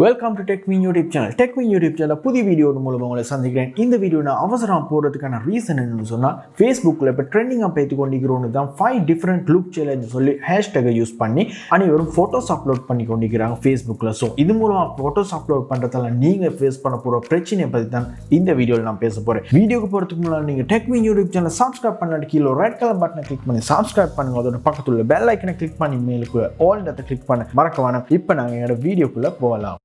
Welcome to Techwin YouTube channel. Techwin YouTube channel புதிய video மூலமா உங்களை சந்திக்கிறேன். இந்த வீடியோ நான் அவசரம் போறதுக்கான ரீசன் என்னன்னு சொன்னா Facebookல இப்ப ட்ரெண்டிங்கா பேத்து கொண்டிருக்கிறோன்னு தான் 5 different look challenge சொல்லி ஹேஷ்டேக் யூஸ் பண்ணி அனைவரும் போட்டோஸ் அப்லோட் பண்ணி கொண்டிருக்காங்க Facebookல. சோ இது மூலமா போட்டோஸ் அப்லோட் பண்றதால நீங்க ஃபேஸ் பண்ண போற பிரச்சனையை பத்தி தான் இந்த வீடியோல நான் பேச போறேன். வீடியோக்கு போறதுக்கு முன்னாடி நீங்க Techwin YouTube channel subscribe பண்ணாட்டி கீழ ரெட் கலர் பட்டனை கிளிக் பண்ணி subscribe பண்ணுங்க. அதோட பக்கத்துல உள்ள பெல் ஐகானை கிளிக் பண்ணி மேலுக்கு ஆல் டத்தை கிளிக் பண்ண மறக்க வேணாம். இப்போ நாங்க என்னோட வீடியோக்குள்ள போகலாம்.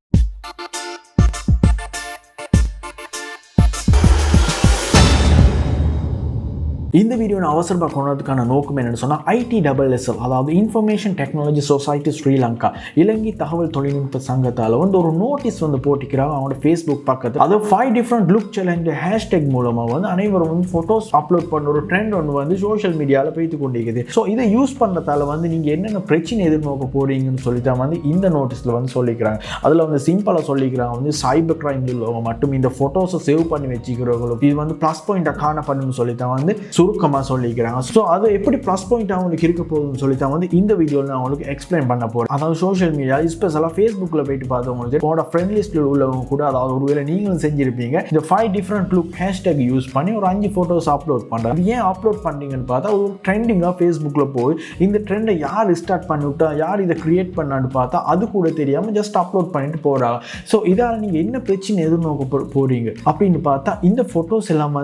இந்த வீடியோ நான் அவசரமாக கொண்டதுக்கான நோக்கம் என்னன்னு சொன்னால் ITSSL அதாவது இன்ஃபர்மேஷன் டெக்னாலஜி சொசைட்டி ஸ்ரீலங்கா இலங்கை தகவல் தொழில்நுட்ப சங்கத்தால் ஒரு நோட்டீஸ் போட்டிக்கிறாங்க அவங்களோட ஃபேஸ்புக் பக்கத்தில். அது 5 different லுக் சேலஞ்ச் ஹேஷ்டேக் மூலமாக அனைவரும் ஃபோட்டோஸ் அப்லோட் பண்ண ஒரு ட்ரெண்ட் ஒன்று சோஷியல் மீடியாவில் போய்த்து கொண்டிருக்குது. ஸோ இதை யூஸ் பண்ணுறதால நீங்கள் என்னென்ன பிரச்சனை எதிர்நோக்க போறீங்கன்னு சொல்லி தான் இந்த நோட்டீஸில் சொல்லிக்கிறாங்க. அதில் சிம்பிளாக சொல்லிக்கிறாங்க சைபர் கிரைம் உள்ளவங்க மட்டும் இந்த ஃபோட்டோஸை சேவ் பண்ணி வச்சுக்கிறவங்களுக்கு இது ப்ளஸ் பாயிண்டாக காணப்படணும்னு சொல்லி தான் சுருக்கமாக சொல்லிக்கிறாங்க. ஸோ அது எப்படி ப்ளஸ் பாயிண்ட் அவங்களுக்கு இருக்க போகுதுன்னு சொல்லி தான் இந்த வீடியோவில் நான் உங்களுக்கு எக்ஸ்பிளைன் பண்ண போகிறேன். அதாவது சோஷியல் மீடியா ஸ்பெஷலாக ஃபேஸ்புக்கில் போயிட்டு பார்த்தவங்களுக்கு உங்களோட ஃப்ரெண்ட் லிஸ்ட்டில் உள்ளவங்க கூட அதாவது ஒருவேளை நீங்களும் செஞ்சிருப்பீங்க இந்த 5 different லுக் ஹேஷ்டேக் யூஸ் பண்ணி ஒரு 5 ஃபோட்டோஸ் அப்லோட் பண்ணுறாங்க. ஏன் அப்லோட் பண்ணுறீங்கன்னு பார்த்தா ஒரு ட்ரெண்டிங்காக ஃபேஸ்புக்கில் போய் இந்த ட்ரெண்டை யார் ஸ்டார்ட் பண்ணிவிட்டா யார் இதை கிரியேட் பண்ணான்னு பார்த்தா அது கூட தெரியாமல் ஜஸ்ட் அப்லோட் பண்ணிட்டு போகிறாங்க. ஸோ இதால் நீங்கள் என்ன பிரச்சனை எதிர்நோக்க போகிறீங்க அப்படின்னு பார்த்தா இந்த ஃபோட்டோஸ் எல்லாம்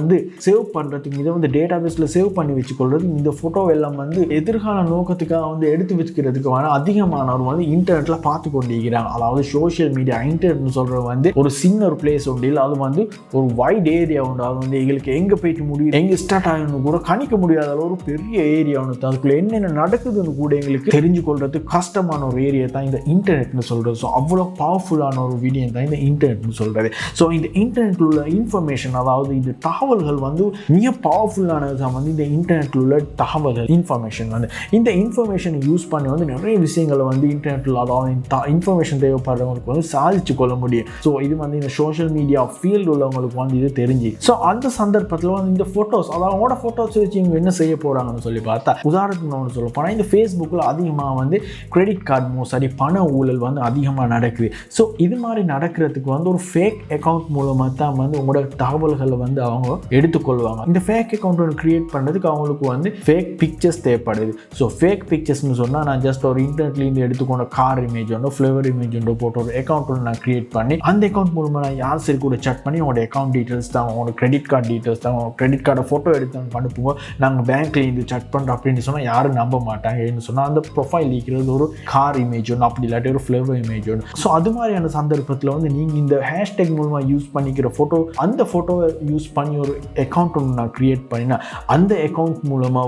சேவ் பண்ணுறதுக்கு இதை டேட்டா சேவ் பண்ணி வச்சுக்கொள்றது இந்த போட்டோ எல்லாம் எதிர்கால நோக்கத்துக்காக எடுத்து வச்சுக்கிறதுக்கு அதிகமானவர் இன்டர்நெட்ல பார்த்து கொண்டிருக்கிறாங்க. அதாவது சோஷியல் மீடியா இன்டர்நெட் சொல்றது ஒரு சின்ன ஒரு பிளேஸ் உண்டு இல்லை அது ஒரு வைட் ஏரியா உண்டு. அது எங்களுக்கு எங்க போயிட்டு முடியும் எங்க ஸ்டார்ட் ஆகணும் கூட கணிக்க முடியாத ஒரு பெரிய ஏரியா ஒன்று. அதுக்குள்ள என்னென்ன நடக்குதுன்னு கூட எங்களுக்கு தெரிஞ்சு கொள்றது கஷ்டமான ஒரு ஏரியா தான் இந்த இன்டர்நெட்னு சொல்றது. ஸோ அவ்வளோ பவர்ஃபுல்லான ஒரு வீடியோ தான் இந்த இன்டர்நெட்னு சொல்றது. ஸோ இந்த இன்டர்நெட்ல உள்ள இன்ஃபர்மேஷன் அதாவது இந்த தகவல்கள் மிக பவர்ஃபுல்லானது இந்த இன்டர்நெட்டில் உள்ள தகவல்கள் இன்ஃபர்மேஷன் இந்த இன்ஃபர்மேஷனை யூஸ் பண்ணி நிறைய விஷயங்களை இன்டர்நெட்டில் அதாவது இன்ஃபர்மேஷன் தேவைப்படுறவங்களுக்கு சாதிச்சு கொள்ள முடியும். ஸோ இது இந்த சோஷியல் மீடியா ஃபீல்டு உள்ளவங்களுக்கு இது தெரிஞ்சு ஸோ அந்த சந்தர்ப்பத்தில் இந்த ஃபோட்டோஸ் அதாவது அவங்களோட ஃபோட்டோஸ் வச்சு இவங்க என்ன செய்ய போகிறாங்கன்னு சொல்லி பார்த்தா உதாரணத்துக்கு ஒன்று சொல்ல போனால் இந்த ஃபேஸ்புக்கில் அதிகமாக கிரெடிட் கார்டு மோசடி பண ஊழல் அதிகமாக நடக்குது. ஸோ இது மாதிரி நடக்கிறதுக்கு ஒரு ஃபேக் அக்கௌண்ட் மூலமாக தான் உங்களோட தகவல்களை அவங்க எடுத்துக்கொள்வாங்க. இந்த ஃபேக் அக்கௌண்ட் கிரியேட் பண்ணுறதுக்கு அவங்களுக்கு ஃபேக் பிக்சர்ஸ் தேவைப்படுது. ஸோ ஃபேக் பிக்சர்ஸ்னு சொன்னால் நான் ஜஸ்ட் ஒரு இன்டர்நெட்லேருந்து எடுத்துக்கொண்ட கார் இமேஜ் ஃப்ளேவர் இமேஜ் போட்டு ஒரு அக்கௌண்ட் நான் கிரியேட் பண்ணி அந்த அக்கௌண்ட் மூலமாக நான் யார் சரி கூட செக் பண்ணி உங்களோட அக்கௌண்ட் டீட்டெயில்ஸ் தான் உங்களோட கிரெடிட் கார்டு டீட்டெயில்ஸ் தான் உங்களோட கிரெடிட் கார்டை ஃபோட்டோ எடுத்து அனுப்புவோம் நாங்கள் பேங்க்லேருந்து செக் பண்ணுறோம் அப்படின்னு சொன்னால் யாரும் நம்ப மாட்டாங்க. ஏன்னு சொன்னால் அந்த ப்ரொஃபைல் இருக்கிறது ஒரு கார் இமேஜ் ஒன்று அப்படி இல்லாட்டி ஒரு ஃப்ளேவர் இமேஜ் ஒன்று. ஸோ அது மாதிரியான சந்தர்ப்பத்தில் நீங்கள் இந்த ஹேஷ்டேக் மூலமாக யூஸ் பண்ணிக்கிற ஃபோட்டோ அந்த ஃபோட்டோவை யூஸ் பண்ணி ஒரு அக்கௌண்ட் ஒன்று நான் கிரியேட் பண்ணினா அந்த அக்கௌண்ட் மூலமாக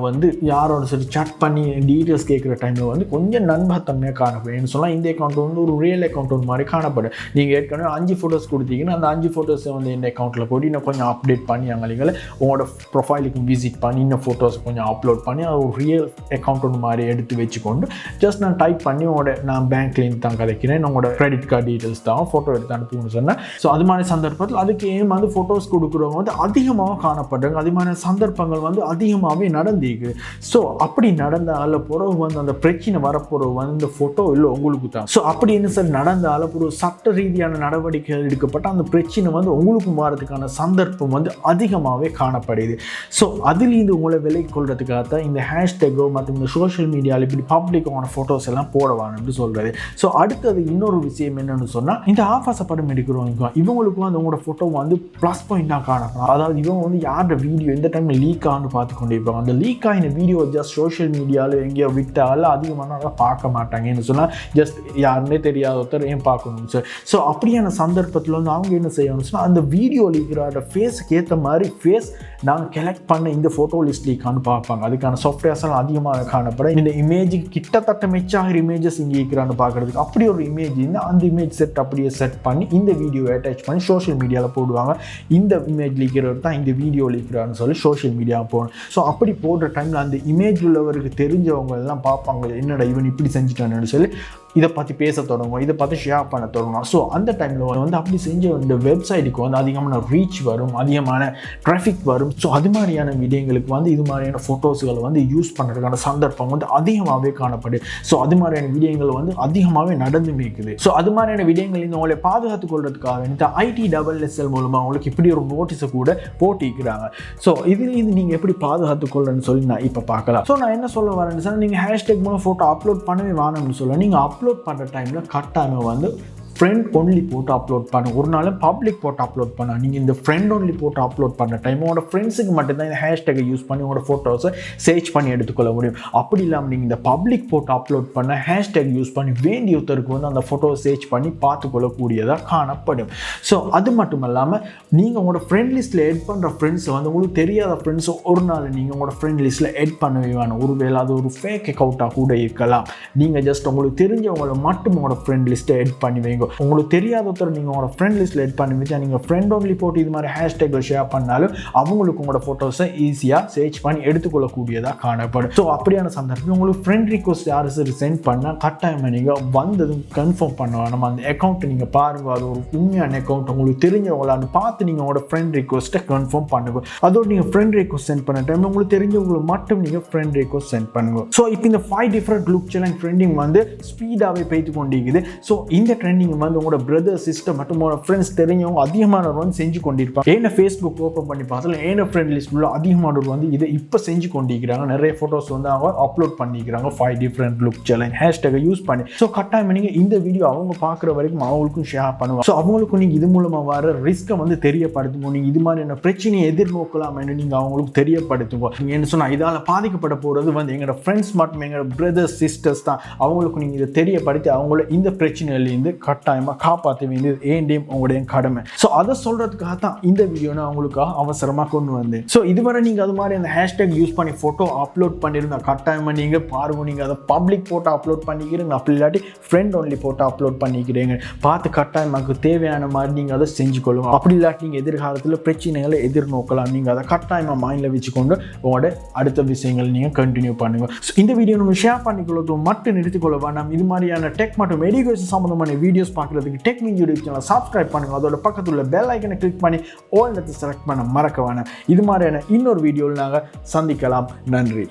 யாரோட சரி சாட் பண்ணி டீட்டெயில்ஸ் கேட்குற டைமில் கொஞ்சம் நண்பத்தன்மையாக காணப்படும். சொன்னால் இந்த அக்கௌண்ட் ஒரு ரியல் அக்கௌண்ட் ஒன்று மாதிரி காணப்படும். நீங்கள் ஏற்கனவே 5 ஃபோட்டோஸ் கொடுத்தீங்கன்னா அந்த 5 ஃபோட்டோஸை இந்த அக்கௌண்ட்டில் போட்டு இன்னும் கொஞ்சம் அப்டேட் பண்ணி அங்கே உங்களோட ப்ரொஃபைலுக்கு விசிட் பண்ணி இன்னும் ஃபோட்டோஸ் கொஞ்சம் அப்லோட் பண்ணி அது ஒரு ரியல் அக்கௌண்ட் ஒன்று மாதிரி எடுத்து வச்சுக்கொண்டு ஜஸ்ட் நான் டைப் பண்ணி நான் பேங்க்லேருந்து தான் கதைக்கிறேன் உங்களோட கிரெடிட் கார்டு டீட்டெயில்ஸ் தான் ஃபோட்டோ எடுத்து அனுப்புன்னு சொன்னேன். ஸோ அது மாதிரி சந்தர்ப்பத்தில் அதுக்கு ஏன் ஃபோட்டோஸ் கொடுக்குறவங்க அதிகமாக காணப்படுறாங்க. அது மாதிரி சந்தர்ப்பங்கள் அதிகமாகவே நடந்திருக்கு. ஸோ அப்படி நடந்தால பிறகு அந்த பிரச்சனை வரப்போகிற இந்த ஃபோட்டோ இல்லை உங்களுக்கு தான். ஸோ அப்படி என்ன சார் நடந்தால ஒரு சட்ட ரீதியான நடவடிக்கைகள் எடுக்கப்பட்ட அந்த பிரச்சனை உங்களுக்கு மாறதுக்கான சந்தர்ப்பம் அதிகமாகவே காணப்படுது. ஸோ அதுலேருந்து உங்களை விலை கொள்றதுக்காக தான் இந்த ஹேஷ்டேக்கோ மற்றும் இந்த சோஷியல் மீடியாவில் இப்படி பப்ளிக்கான ஃபோட்டோஸ் எல்லாம் போடவான்னு சொல்கிறது. ஸோ அடுத்தது இன்னொரு விஷயம் என்னன்னு சொன்னால் இந்த ஆபாச படம் எடுக்கிறவங்க இவங்களுக்கும் உங்களோட ஃபோட்டோ ப்ளஸ் பாயிண்டாக காணப்படும். அதாவது இவங்க யாரோட வீடியோ இந்த டைமில் லீக் ஆகுன்னு பார்த்து கொண்டிருப்பாங்க. அந்த லீக் ஆகின வீடியோ ஜஸ்ட் சோஷியல் மீடியாவில் எங்கேயோ விட்டாலும் அதிகமான பார்க்க மாட்டாங்கன்னு சொன்னால் ஜஸ்ட் யாருன்னே தெரியாத ஒருத்தர் ஏன் பார்க்கணும் சார். ஸோ அப்படியான சந்தர்ப்பத்தில் அவங்க என்ன செய்யணும்னு சொன்னால் அந்த வீடியோ லீக்கிறோட ஃபேஸுக்கு ஏற்ற மாதிரி ஃபேஸ் நாங்கள் கலெக்ட் பண்ண இந்த ஃபோட்டோ லிஸ்ட் லீக்கான்னு பார்ப்பாங்க. அதுக்கான சாஃப்ட்வேர்ஸ் எல்லாம் அதிகமாக காணப்படும். இந்த இமேஜுக்கு கிட்டத்தட்ட மெச்சாகிற இமேஜஸ் இங்கே இருக்கிறான்னு பார்க்குறதுக்கு அப்படி ஒரு இமேஜ் இருந்தால் அந்த இமேஜ் செட் அப்படியே செட் பண்ணி இந்த வீடியோவை அட்டாச் பண்ணி சோஷியல் மீடியாவில் போடுவாங்க. இந்த இமேஜ் லீக்கிறவர் தான் இந்த வீடியோ லீக்கிறான்னு சொல்லி சோஷியல் மீடியா போகணும். ஸோ அப்படி போடுற டைமில் அந்த இமேஜ் உள்ளவருக்கு தெரிஞ்சவங்க எல்லாம் பார்ப்பாங்க என்னடா இவன் இப்படி செஞ்சுட்டான்னு சொல்லி இதை பற்றி பேச தொடங்கும், இதை பற்றி ஷேர் பண்ண தொடங்கும். ஸோ அந்த டைமில் வந்து அப்படி செஞ்ச இந்த வெப்சைட்டுக்கு வந்து அதிகமான ரீச் வரும், அதிகமான டிராஃபிக் வரும். ஸோ அது மாதிரியான விடயங்களுக்கு வந்து இது மாதிரியான ஃபோட்டோஸ்களை வந்து யூஸ் பண்ணுறதுக்கான சந்தர்ப்பம் வந்து அதிகமாகவே காணப்படுது. ஸோ அது மாதிரியான விடயங்கள் வந்து அதிகமாகவே நடந்துமே இருக்குது. ஸோ அது மாதிரியான விடயங்கள் இந்த உங்களை பாதுகாத்துக் கொள்றதுக்காக இந்த ITSSL மூலமாக உங்களுக்கு இப்படி ஒரு நோட்டீஸை கூட போட்டிக்கிறாங்க. ஸோ இதுலேருந்து நீங்கள் எப்படி பாதுகாத்துக் கொள்றேன்னு சொல்லி நான் இப்போ பார்க்கலாம். ஸோ நான் என்ன சொல்ல வரேன்னு சொன்னால், நீங்கள் ஹேஷ்டேக் மூலம் ஃபோட்டோ அப்லோட் பண்ணவே வேணும்னு சொல்ல, நீங்கள் அப்லோட் பண்ணுற டைமில் கட்டாயம் வந்து ஃப்ரெண்ட் ஒன்லி போட்டு அப்லோட் பண்ண. ஒரு நாள் பப்ளிக் போட்டு அப்லோட் பண்ண. நீங்கள் இந்த ஃப்ரெண்ட் ஒன்லி போட்டு அப்லோட் பண்ணுற டைம் உங்களோட ஃப்ரெண்ட்ஸுக்கு மட்டும்தான் இந்த ஹேஷ்டேக்கை யூஸ் பண்ணி உங்களோட ஃபோட்டோஸை சர்ச் பண்ணி எடுத்துக்கொள்ள முடியும். அப்படி இல்லாமல் நீங்கள் இந்த பப்ளிக் போட்டு அப்லோட் பண்ண ஹேஷ்டேக் யூஸ் பண்ணி வேண்டிய ஒருத்தருக்கு வந்து அந்த ஃபோட்டோவை சர்ச் பண்ணி பார்த்துக்கொள்ளக்கூடியதாக காணப்படும். ஸோ அது மட்டும் இல்லாமல் நீங்கள் உங்களோட ஃப்ரெண்ட் லிஸ்ட்டில் எட் பண்ணுற ஃப்ரெண்ட்ஸை வந்து உங்களுக்கு தெரியாத ஃப்ரெண்ட்ஸை ஒரு நாள் நீங்கள் உங்களோட ஃப்ரெண்ட் லிஸ்ட்டில் எட் பண்ணவே வேணும். ஒருவேளை அது ஒரு ஃபேக் அக்கௌண்ட்டாக கூட இருக்கலாம். நீங்கள் ஜஸ்ட் உங்களுக்கு தெரிஞ்சவங்களை மட்டும் உங்களோட ஃப்ரெண்ட் லிஸ்ட்டை எட் பண்ணி வைங்க. உங்களுக்கு தெரியாத ஒருத்தர் நீங்கள் உங்களோட ஃப்ரெண்ட் லிஸ்ட்டில் எட் பண்ணி வச்சா நீங்கள் ஃப்ரெண்ட் ஒன்லி போட்டு இது மாதிரி ஹேஷ்டேக்கள் ஷேர் பண்ணாலும் அவங்களுக்கு உங்களோட ஃபோட்டோஸை ஈஸியாக சர்ச் பண்ணி எடுத்துக்கொள்ளக்கூடியதாக காணப்படும். ஸோ அப்படியான சந்தர்ப்பம் உங்களுக்கு ஃப்ரெண்ட் ரிக்வஸ்ட் யாரும் சென்ட் பண்ணால் கட்டாயமாக நீங்கள் வந்ததும் கன்ஃபார்ம் பண்ணுவாங்க. நம்ம அந்த அக்கௌண்ட்டை நீங்கள் பாருங்கள், அது ஒரு உண்மையான அக்கௌண்ட், உங்களுக்கு தெரிஞ்சவங்களான்னு பார்த்து நீங்கள் உங்களோட ஃப்ரெண்ட் ரிக்வஸ்ட்டை கன்ஃபார்ம் பண்ணுங்க. அதோடு நீங்கள் ஃப்ரெண்ட் ரிக்வஸ்ட் சென்ட் பண்ண டைம் உங்களுக்கு தெரிஞ்சவங்களுக்கு மட்டும் நீங்கள் ஃப்ரெண்ட் ரிக்வஸ்ட் சென்ட் பண்ணுங்க. ஸோ இப்போ இந்த 5 டிஃப்ரெண்ட் லுக் சேலஞ்ச் ட்ரெண்டிங் வந்து ஸ்பீடாகவே போய்த்து கொண்டிருக்குது. ஸோ இந்த ட்ரெண்டிங் வந்து உங்களோட பிரதர் சிஸ்டர் மற்றும் உங்களோட ஃப்ரெண்ட்ஸ் தெரிஞ்சவங்க அதிகமானவர் வந்து செஞ்சு கொண்டிருப்பாங்க. ஏன்னா ஃபேஸ்புக் ஓப்பன் பண்ணி பார்த்தாலும் ஏன்னா ஃப்ரெண்ட் லிஸ்ட் உள்ள அதிகமானவர் வந்து இதை இப்போ செஞ்சு கொண்டிருக்கிறாங்க. நிறைய ஃபோட்டோஸ் வந்து அவங்க அப்லோட் பண்ணிக்கிறாங்க 5 டிஃப்ரெண்ட் லுக் சேலஞ்ச் ஹேஷ்டேக்கை யூஸ் பண்ணி. ஸோ கட்டாயம் நீங்கள் இந்த வீடியோ அவங்க பார்க்குற வரைக்கும் அவங்களுக்கும் ஷேர் பண்ணுவாங்க. ஸோ அவங்களுக்கும் நீங்கள் இது மூலமாக வர ரிஸ்க்கை வந்து தெரியப்படுத்துங்க. நீங்கள் இது மாதிரியான பிரச்சனையை எதிர்நோக்கலாம் என்று நீங்கள் அவங்களுக்கு தெரியப்படுத்துங்க. நீங்கள் என்ன சொன்னால் இதால் பாதிக்கப்பட போகிறது வந்து எங்களோட ஃப்ரெண்ட்ஸ் மற்றும் எங்களோட பிரதர்ஸ் சிஸ்டர்ஸ் தான். அவங்களுக்கு நீங்கள் இதை தெரியப்படுத்தி அவங்கள இந்த பிரச்சனையிலேருந்து கட்டாயமாக காப்பாற்ற வேண்டியது ஏன்டையும் உங்களுடைய கடமை. ஸோ அதை சொல்கிறதுக்காக தான் இந்த வீடியோ நான் அவங்களுக்காக அவசரமாக கொண்டு வந்தேன். ஸோ இதுவரை நீங்கள் அது மாதிரி அந்த ஹேஷ்டேக் யூஸ் பண்ணி ஃபோட்டோ அப்லோட் பண்ணியிருந்தா கட்டாயமாக நீங்கள் பாருங்க, நீங்கள் அதை பப்ளிக் போட்டோ அப்லோட் பண்ணிக்கிறீங்க, அப்படி இல்லாட்டி ஃப்ரெண்ட் ஒன்லி போட்டோ அப்லோட் பண்ணிக்கிறீங்க. பார்த்து கட்டாயமாக தேவையான மாதிரி நீங்கள் அதை செஞ்சு கொள்ளுங்க. அப்படி இல்லாட்டி நீங்கள் எதிர்காலத்தில் பிரச்சனைகளை எதிர்நோக்கலாம். நீங்கள் அதை கட்டாயமாக மைண்டில் வச்சுக்கொண்டு உங்களோட அடுத்த விஷயங்கள் நீங்கள் கண்டினியூ பண்ணுங்க. ஸோ இந்த வீடியோ நம்ம ஷேர் பண்ணிக்கொள்ளது மட்டும் நிறுத்திக்கொள்ள வேண்டாம். இது மாதிரியான டெக் மற்றும் எஜுகேஷன் சம்பந்தமான வீடியோஸ் பார்க்குறதுக்கு டெக்வின் யூடியூப் சேனல் சப்ஸ்கிரைப் பண்ணுங்க. அதோட பக்கத்தில் உள்ள பெல் ஐக்கனை கிளிக் பண்ணி ஆல் செலக்ட் பண்ண மறக்க வேணாம். இது மாதிரியான இன்னொரு வீடியோவில் நாங்கள் சந்திக்கலாம். நன்றி.